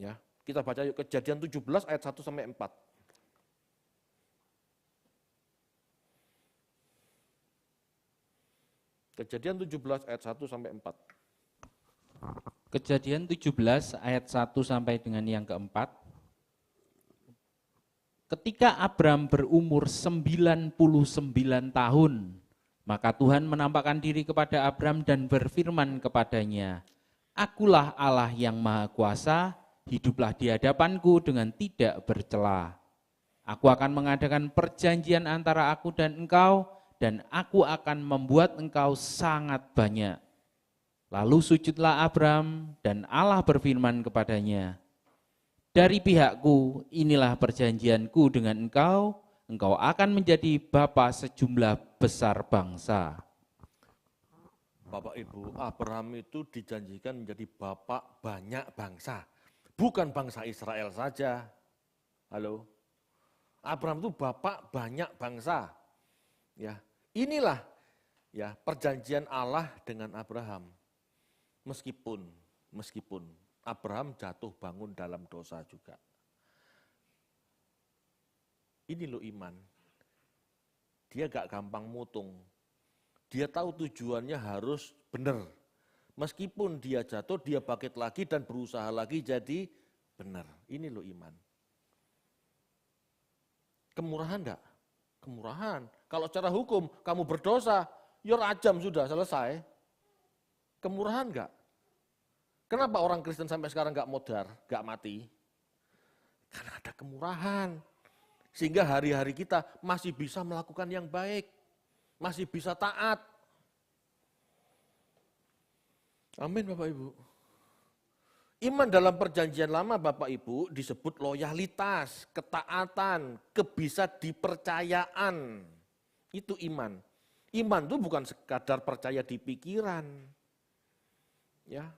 Ya, kita baca yuk Kejadian 17 ayat 1 sampai 4. Kejadian 17 ayat 1 sampai 4. Kejadian 17 ayat 1 sampai dengan yang keempat. Ketika Abram berumur 99 tahun, maka Tuhan menampakkan diri kepada Abram dan berfirman kepadanya, "Akulah Allah yang Maha Kuasa, hiduplah di hadapanku dengan tidak bercela. Aku akan mengadakan perjanjian antara aku dan engkau, dan aku akan membuat engkau sangat banyak." Lalu sujudlah Abram, dan Allah berfirman kepadanya, "Dari pihakku, inilah perjanjianku dengan engkau, engkau akan menjadi bapa sejumlah besar bangsa." Bapak Ibu, Abraham itu dijanjikan menjadi bapak banyak bangsa. Bukan bangsa Israel saja. Halo. Abraham itu bapak banyak bangsa. Ya, inilah ya perjanjian Allah dengan Abraham. Meskipun Abraham jatuh bangun dalam dosa juga. Ini loh iman. Dia gak gampang mutung. Dia tahu tujuannya harus benar. Meskipun dia jatuh, dia bangkit lagi dan berusaha lagi jadi benar. Ini loh iman. Kemurahan enggak? Kemurahan. Kalau secara hukum kamu berdosa, ya rajam sudah selesai. Kemurahan enggak? Kenapa orang Kristen sampai sekarang enggak modar, enggak mati? Karena ada kemurahan. Sehingga hari-hari kita masih bisa melakukan yang baik. Masih bisa taat. Amin Bapak Ibu. Iman dalam perjanjian lama Bapak Ibu disebut loyalitas, ketaatan, kebisa dipercayaan. Itu iman. Iman itu bukan sekadar percaya di pikiran. Ya.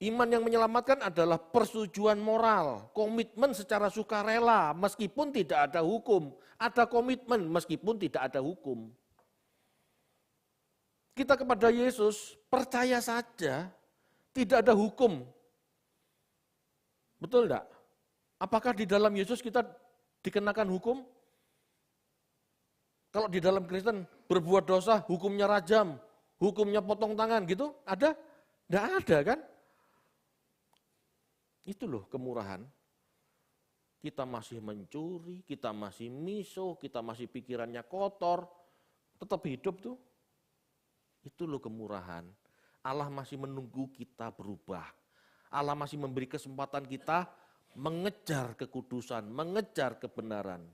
Iman yang menyelamatkan adalah persetujuan moral, komitmen secara sukarela meskipun tidak ada hukum. Ada komitmen meskipun tidak ada hukum. Kita kepada Yesus percaya saja, tidak ada hukum. Betul enggak? Apakah di dalam Yesus kita dikenakan hukum? Kalau di dalam Kristen berbuat dosa, hukumnya rajam, hukumnya potong tangan gitu, ada? Enggak ada kan? Itu loh kemurahan. Kita masih mencuri, kita masih misuh, kita masih pikirannya kotor, tetap hidup tuh. Itu loh kemurahan. Allah masih menunggu kita berubah. Allah masih memberi kesempatan kita mengejar kekudusan, mengejar kebenaran.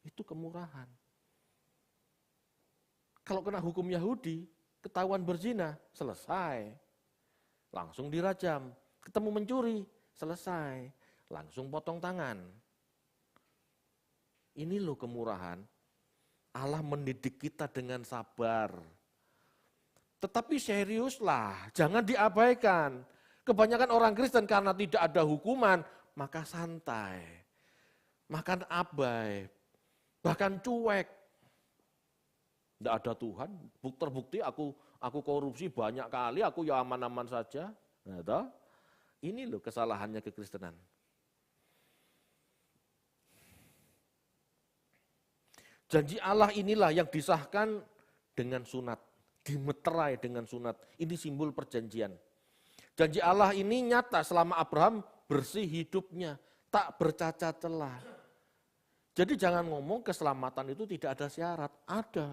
Itu kemurahan. Kalau kena hukum Yahudi, ketahuan berzina, selesai. Langsung dirajam. Ketemu mencuri, selesai. Langsung potong tangan. Ini loh kemurahan. Allah mendidik kita dengan sabar. Tetapi seriuslah, jangan diabaikan. Kebanyakan orang Kristen karena tidak ada hukuman, maka santai. Makan abai, bahkan cuek. Tidak ada Tuhan, terbukti aku korupsi banyak kali, aku ya aman-aman saja. Nah, ini loh kesalahannya kekristenan. Janji Allah inilah yang disahkan dengan sunat, dimeterai dengan sunat. Ini simbol perjanjian. Janji Allah ini nyata selama Abraham bersih hidupnya, tak bercacat celah. Jadi jangan ngomong keselamatan itu tidak ada syarat, ada.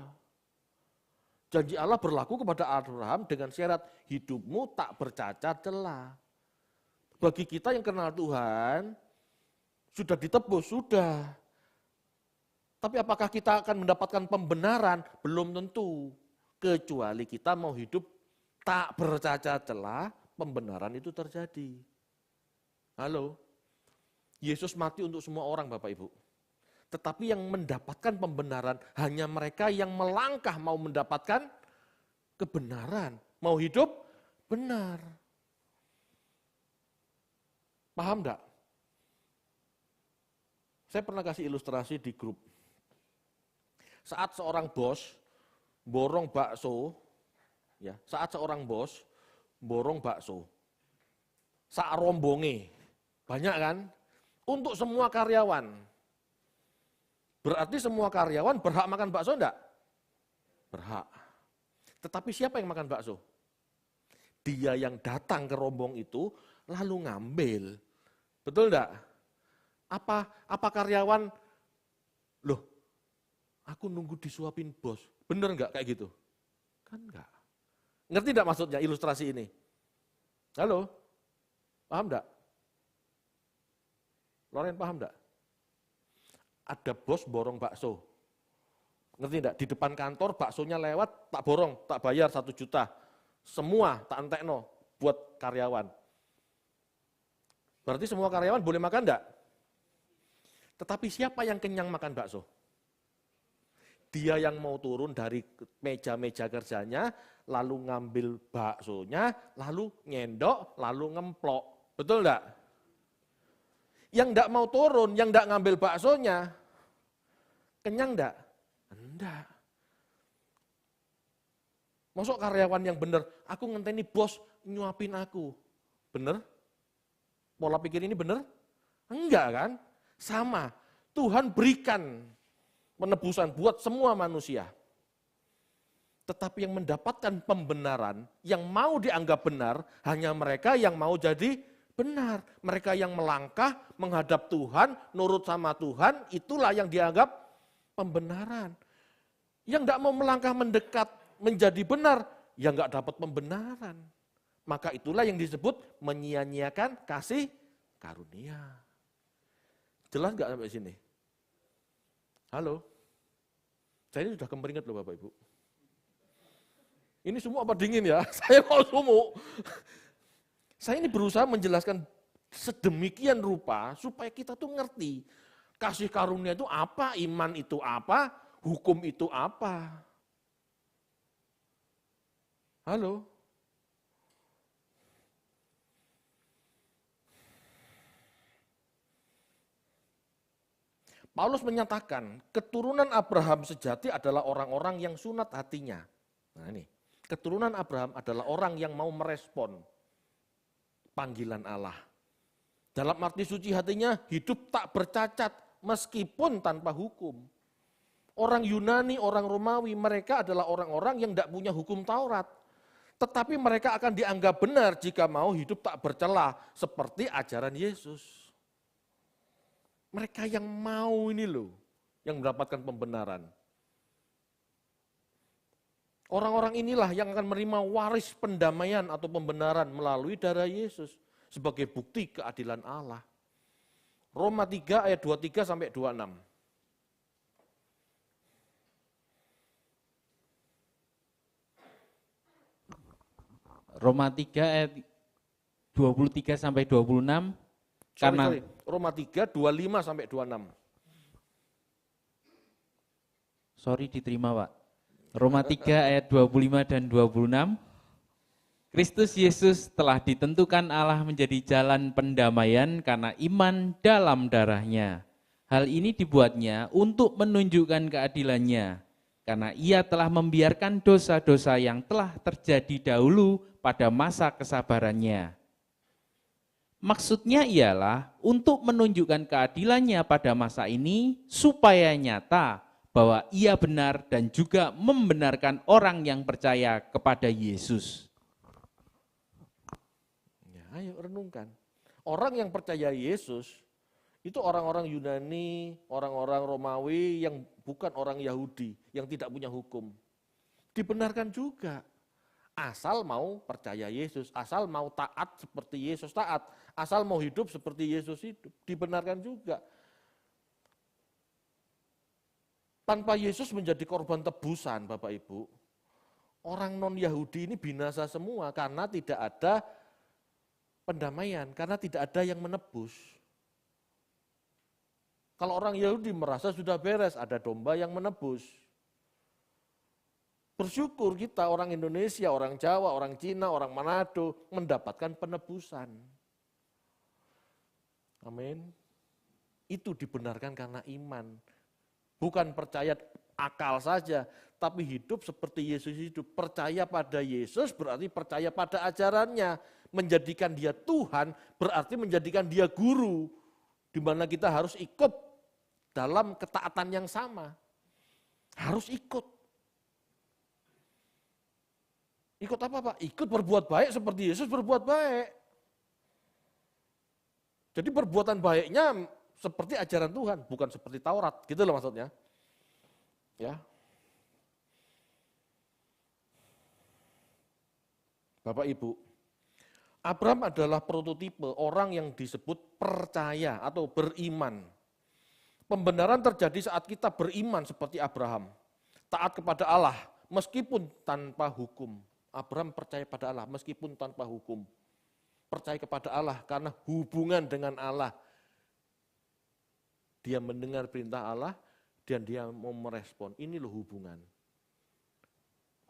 Janji Allah berlaku kepada Abraham dengan syarat hidupmu tak bercacat celah. Bagi kita yang kenal Tuhan, sudah ditebus, sudah. Tapi apakah kita akan mendapatkan pembenaran? Belum tentu. Kecuali kita mau hidup tak bercacat celah, pembenaran itu terjadi. Halo? Yesus mati untuk semua orang Bapak Ibu. Tetapi yang mendapatkan pembenaran hanya mereka yang melangkah mau mendapatkan kebenaran. Mau hidup benar. Paham enggak? Saya pernah kasih ilustrasi di grup. Saat seorang bos borong bakso, ya, saat seorang bos borong bakso, sak rombonge, banyak kan? Untuk semua karyawan. Berarti semua karyawan berhak makan bakso enggak? Berhak. Tetapi siapa yang makan bakso? Dia yang datang ke rombong itu lalu ngambil. Betul enggak? Apa karyawan, loh, aku nunggu disuapin bos. Bener enggak kayak gitu? Kan enggak. Ngerti enggak maksudnya ilustrasi ini? Halo? Paham enggak? Loren paham enggak? Ada bos borong bakso. Ngerti enggak? Di depan kantor baksonya lewat, tak borong, tak bayar 1 juta. Semua tak entekno buat karyawan. Berarti semua karyawan boleh makan enggak? Tetapi siapa yang kenyang makan bakso? Dia yang mau turun dari meja-meja kerjanya, lalu ngambil baksonya, lalu nyendok, lalu ngemplok. Betul enggak? Yang enggak mau turun, yang enggak ngambil baksonya, kenyang enggak? Enggak. Masuk karyawan yang benar, aku ngenteni bos nyuapin aku. Bener? Pola pikir ini bener? Enggak kan? Sama, Tuhan berikan penebusan buat semua manusia. Tetapi yang mendapatkan pembenaran, yang mau dianggap benar, hanya mereka yang mau jadi benar. Mereka yang melangkah menghadap Tuhan, nurut sama Tuhan, itulah yang dianggap pembenaran. Yang tidak mau melangkah mendekat menjadi benar, yang nggak dapat pembenaran. Maka itulah yang disebut menyia-nyiakan kasih karunia. Jelas nggak sampai sini? Halo? Saya ini sudah kemeringat loh Bapak Ibu. Ini semua apa dingin ya? Saya mau sumuk. Saya ini berusaha menjelaskan sedemikian rupa supaya kita tuh ngerti. Kasih karunia itu apa, iman itu apa, hukum itu apa. Halo? Paulus menyatakan keturunan Abraham sejati adalah orang-orang yang sunat hatinya. Nah ini, keturunan Abraham adalah orang yang mau merespon panggilan Allah. Dalam arti suci hatinya hidup tak bercacat meskipun tanpa hukum. Orang Yunani, orang Romawi, mereka adalah orang-orang yang tidak punya hukum Taurat. Tetapi mereka akan dianggap benar jika mau hidup tak bercela seperti ajaran Yesus. Mereka yang mau ini loh, yang mendapatkan pembenaran. Orang-orang inilah yang akan menerima waris pendamaian atau pembenaran melalui darah Yesus sebagai bukti keadilan Allah. Roma 3 ayat 23 sampai 26. Roma 3 ayat 23 sampai 26. Karena Roma 3, 25 sampai 26. Sorry diterima Pak. Roma 3 ayat 25 dan 26. Kristus Yesus telah ditentukan Allah menjadi jalan pendamaian karena iman dalam darahnya. Hal ini dibuatnya untuk menunjukkan keadilannya. Karena ia telah membiarkan dosa-dosa yang telah terjadi dahulu pada masa kesabarannya. Maksudnya ialah untuk menunjukkan keadilannya pada masa ini supaya nyata bahwa ia benar dan juga membenarkan orang yang percaya kepada Yesus. Ya, ayo renungkan. Orang yang percaya Yesus itu orang-orang Yunani, orang-orang Romawi yang bukan orang Yahudi, yang tidak punya hukum. Dibenarkan juga. Asal mau percaya Yesus, asal mau taat seperti Yesus taat, asal mau hidup seperti Yesus hidup, dibenarkan juga. Tanpa Yesus menjadi korban tebusan, Bapak Ibu, orang non-Yahudi ini binasa semua karena tidak ada pendamaian, karena tidak ada yang menebus. Kalau orang Yahudi merasa sudah beres, ada domba yang menebus. Bersyukur kita orang Indonesia, orang Jawa, orang Cina, orang Manado mendapatkan penebusan. Amin. Itu dibenarkan karena iman. Bukan percaya akal saja, tapi hidup seperti Yesus hidup. Percaya pada Yesus berarti percaya pada ajarannya. Menjadikan dia Tuhan berarti menjadikan dia guru. Di mana kita harus ikut dalam ketaatan yang sama. Harus ikut. Ikut apa Pak? Ikut berbuat baik seperti Yesus berbuat baik. Jadi perbuatan baiknya seperti ajaran Tuhan, bukan seperti Taurat, gitu loh maksudnya. Ya. Bapak Ibu, Abraham adalah prototipe orang yang disebut percaya atau beriman. Pembenaran terjadi saat kita beriman seperti Abraham. Taat kepada Allah meskipun tanpa hukum. Abraham percaya pada Allah meskipun tanpa hukum. Percaya kepada Allah karena hubungan dengan Allah. Dia mendengar perintah Allah dan dia mau merespon. Ini loh hubungan.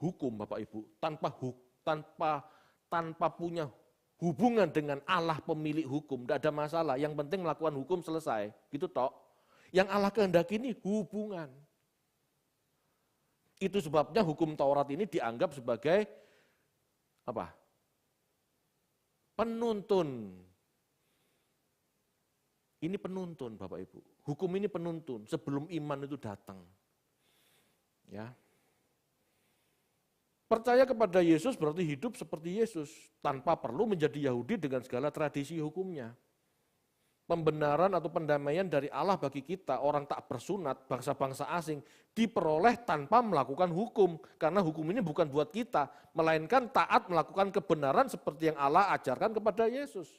Hukum Bapak Ibu, tanpa punya hubungan dengan Allah pemilik hukum, tidak ada masalah. Yang penting melakukan hukum selesai, gitu tok. Yang Allah kehendaki ini hubungan. Itu sebabnya hukum Taurat ini dianggap sebagai apa? Penuntun. Ini penuntun Bapak Ibu. Hukum ini penuntun sebelum iman itu datang. Ya. Percaya kepada Yesus berarti hidup seperti Yesus tanpa perlu menjadi Yahudi dengan segala tradisi hukumnya. Pembenaran atau pendamaian dari Allah bagi kita, orang tak bersunat, bangsa-bangsa asing, diperoleh tanpa melakukan hukum. Karena hukum ini bukan buat kita, melainkan taat melakukan kebenaran seperti yang Allah ajarkan kepada Yesus.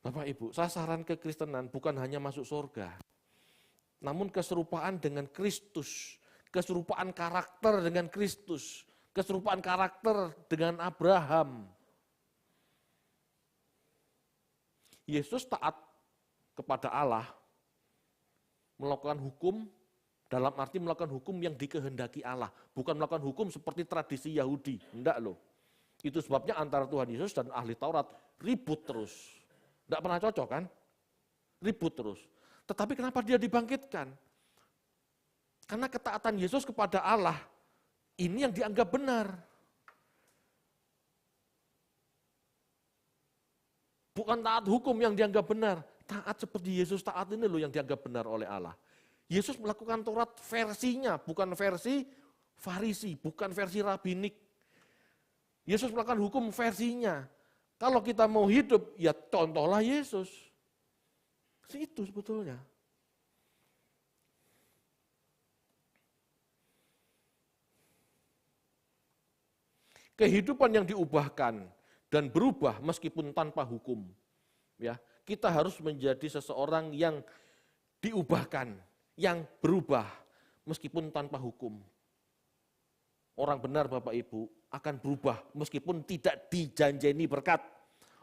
Bapak Ibu, sasaran kekristenan bukan hanya masuk surga, namun keserupaan dengan Kristus, keserupaan karakter dengan Kristus, keserupaan karakter dengan Abraham. Yesus taat kepada Allah, melakukan hukum dalam arti melakukan hukum yang dikehendaki Allah, bukan melakukan hukum seperti tradisi Yahudi, enggak loh. Itu sebabnya antara Tuhan Yesus dan ahli Taurat ribut terus, enggak pernah cocok kan? Ribut terus. Tetapi kenapa dia dibangkitkan? Karena ketaatan Yesus kepada Allah, ini yang dianggap benar. Bukan taat hukum yang dianggap benar. Taat seperti Yesus taat ini loh yang dianggap benar oleh Allah. Yesus melakukan Taurat versinya, bukan versi Farisi, bukan versi rabbinik. Yesus melakukan hukum versinya. Kalau kita mau hidup, ya contohlah Yesus. Itu sebetulnya. Kehidupan yang diubahkan dan berubah meskipun tanpa hukum. Ya, kita harus menjadi seseorang yang diubahkan, yang berubah meskipun tanpa hukum. Orang benar Bapak Ibu akan berubah meskipun tidak dijanjeni berkat.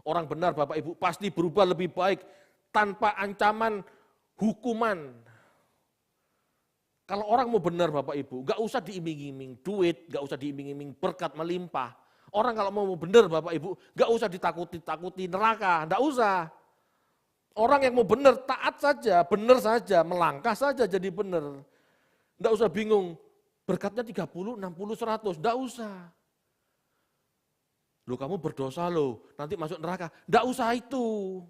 Orang benar Bapak Ibu pasti berubah lebih baik tanpa ancaman hukuman. Kalau orang mau benar Bapak Ibu, gak usah diiming-iming duit, gak usah diiming-iming berkat melimpah. Orang kalau mau benar Bapak Ibu, gak usah ditakuti neraka, gak usah. Orang yang mau benar, taat saja, benar saja, melangkah saja jadi benar. Gak usah bingung, berkatnya 30, 60, 100, gak usah. Loh kamu berdosa loh, nanti masuk neraka, gak usah itu.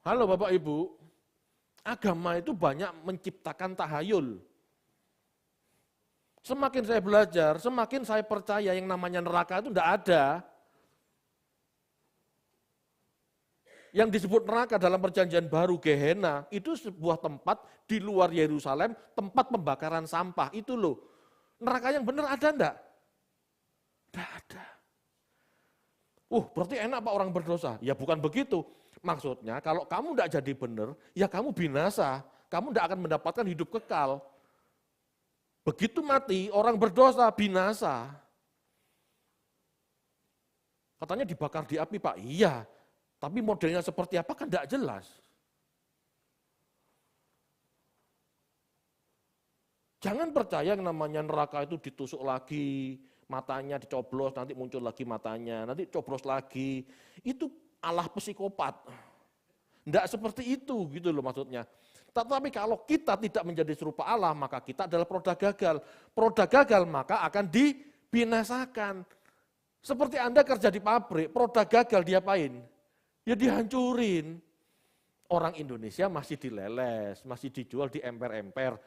Halo Bapak Ibu, agama itu banyak menciptakan tahayul. Semakin saya belajar, semakin saya percaya yang namanya neraka itu tidak ada. Yang disebut neraka dalam perjanjian baru, Gehenna, itu sebuah tempat di luar Yerusalem, tempat pembakaran sampah. Itu loh, neraka yang benar ada enggak? Tidak ada. Berarti enak Pak orang berdosa. Ya bukan begitu. Maksudnya kalau kamu tidak jadi benar, ya kamu binasa. Kamu tidak akan mendapatkan hidup kekal. Begitu mati, orang berdosa binasa. Katanya dibakar di api, Pak. Iya, tapi modelnya seperti apa kan tidak jelas. Jangan percaya yang namanya neraka itu ditusuk lagi, matanya dicoblos, nanti muncul lagi matanya, nanti coblos lagi. Itu Allah psikopat. Tidak seperti itu gitu loh maksudnya. Tetapi kalau kita tidak menjadi serupa Allah, maka kita adalah produk gagal. Produk gagal maka akan dibinasakan. Seperti Anda kerja di pabrik, produk gagal diapain? Ya dihancurin. Orang Indonesia masih dileles, masih dijual di emper-emper.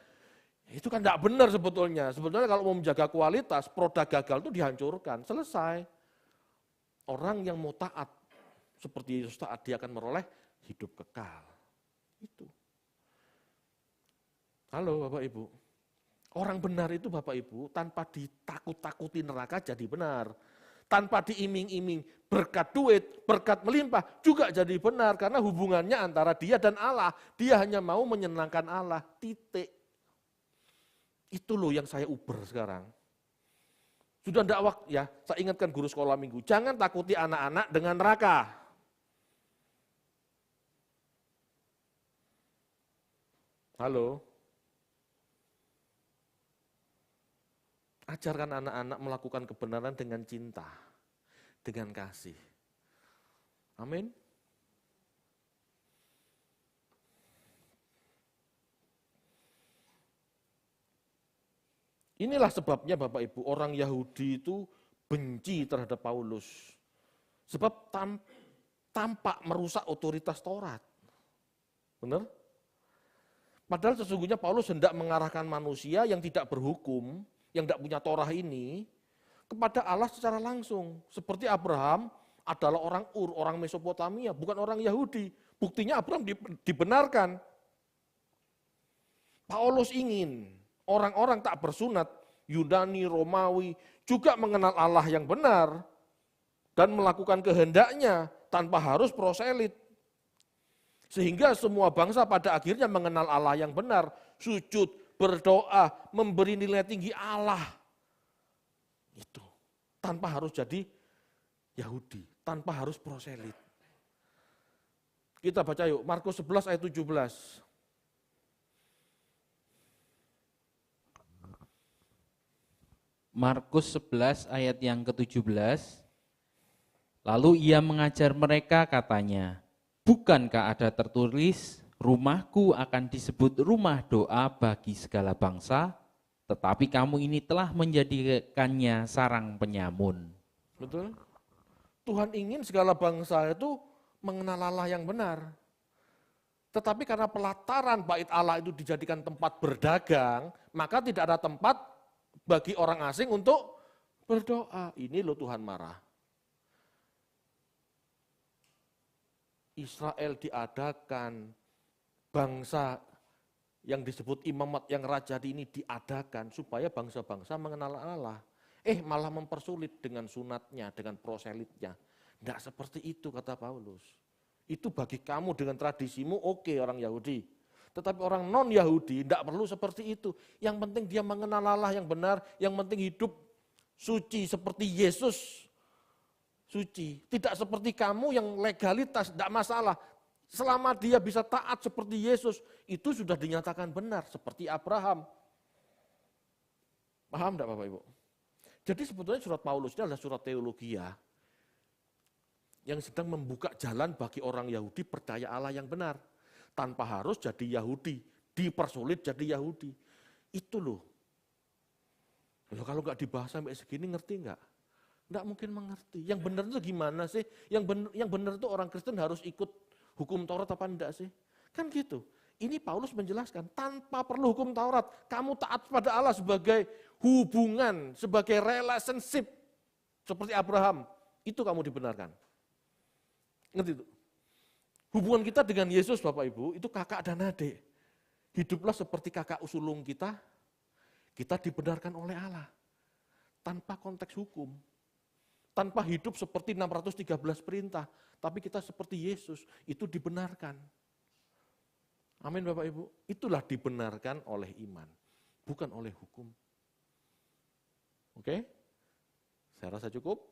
Itu kan tidak benar sebetulnya. Sebetulnya kalau mau menjaga kualitas, produk gagal itu dihancurkan, selesai. Orang yang mau taat, seperti Yesus taat, dia akan meroleh hidup kekal. Itu. Halo Bapak Ibu. Orang benar itu Bapak Ibu, tanpa ditakut-takuti neraka jadi benar. Tanpa diiming-iming berkat duit, berkat melimpah juga jadi benar. Karena hubungannya antara dia dan Allah. Dia hanya mau menyenangkan Allah, titik. Itu loh yang saya uber sekarang. Sudah tidak waktu ya, saya ingatkan guru sekolah minggu, jangan takuti anak-anak dengan neraka. Halo? Ajarkan anak-anak melakukan kebenaran dengan cinta, dengan kasih. Amin. Inilah sebabnya Bapak Ibu, orang Yahudi itu benci terhadap Paulus. Sebab tampak merusak otoritas Taurat. Benar? Padahal sesungguhnya Paulus hendak mengarahkan manusia yang tidak berhukum, yang tidak punya Torah ini, kepada Allah secara langsung. Seperti Abraham adalah orang Ur, orang Mesopotamia, bukan orang Yahudi. Buktinya Abraham dibenarkan. Paulus ingin orang-orang tak bersunat, Yunani, Romawi, juga mengenal Allah yang benar dan melakukan kehendaknya tanpa harus proselit. Sehingga semua bangsa pada akhirnya mengenal Allah yang benar, sujud, berdoa, memberi nilai tinggi Allah. Itu, tanpa harus jadi Yahudi, tanpa harus proselit. Kita baca yuk, Markus 11 ayat 17. Markus 11 ayat yang ke-17, lalu ia mengajar mereka katanya, bukankah ada tertulis, rumahku akan disebut rumah doa bagi segala bangsa, tetapi kamu ini telah menjadikannya sarang penyamun. Betul? Tuhan ingin segala bangsa itu mengenal Allah yang benar. Tetapi karena pelataran bait Allah itu dijadikan tempat berdagang, maka tidak ada tempat bagi orang asing untuk berdoa. Ini loh Tuhan marah. Israel diadakan, bangsa yang disebut imamat yang raja ini diadakan supaya bangsa-bangsa mengenal Allah. Malah mempersulit dengan sunatnya, dengan proselitnya. Tidak seperti itu kata Paulus. Itu bagi kamu dengan tradisimu oke orang Yahudi. Tetapi orang non-Yahudi tidak perlu seperti itu. Yang penting dia mengenal Allah yang benar, yang penting hidup suci seperti Yesus suci. Tidak seperti kamu yang legalitas, tidak masalah. Selama dia bisa taat seperti Yesus, itu sudah dinyatakan benar seperti Abraham. Paham tidak Bapak Ibu? Jadi sebetulnya surat Paulus ini adalah surat teologi ya, yang sedang membuka jalan bagi orang Yahudi percaya Allah yang benar. Tanpa harus jadi Yahudi, dipersulit jadi Yahudi. Itu loh. Kalau nggak dibahas sampai segini ngerti nggak? Nggak mungkin mengerti. Yang benar itu gimana sih? Yang benar itu orang Kristen harus ikut hukum Taurat apa enggak sih? Kan gitu. Ini Paulus menjelaskan, tanpa perlu hukum Taurat, kamu taat pada Allah sebagai hubungan, sebagai relationship, seperti Abraham, itu kamu dibenarkan. Ngerti itu? Hubungan kita dengan Yesus Bapak Ibu, itu kakak dan adik. Hiduplah seperti kakak sulung kita dibenarkan oleh Allah. Tanpa konteks hukum. Tanpa hidup seperti 613 perintah, tapi kita seperti Yesus, itu dibenarkan. Amin Bapak Ibu. Itulah dibenarkan oleh iman, bukan oleh hukum Oke? Saya rasa cukup.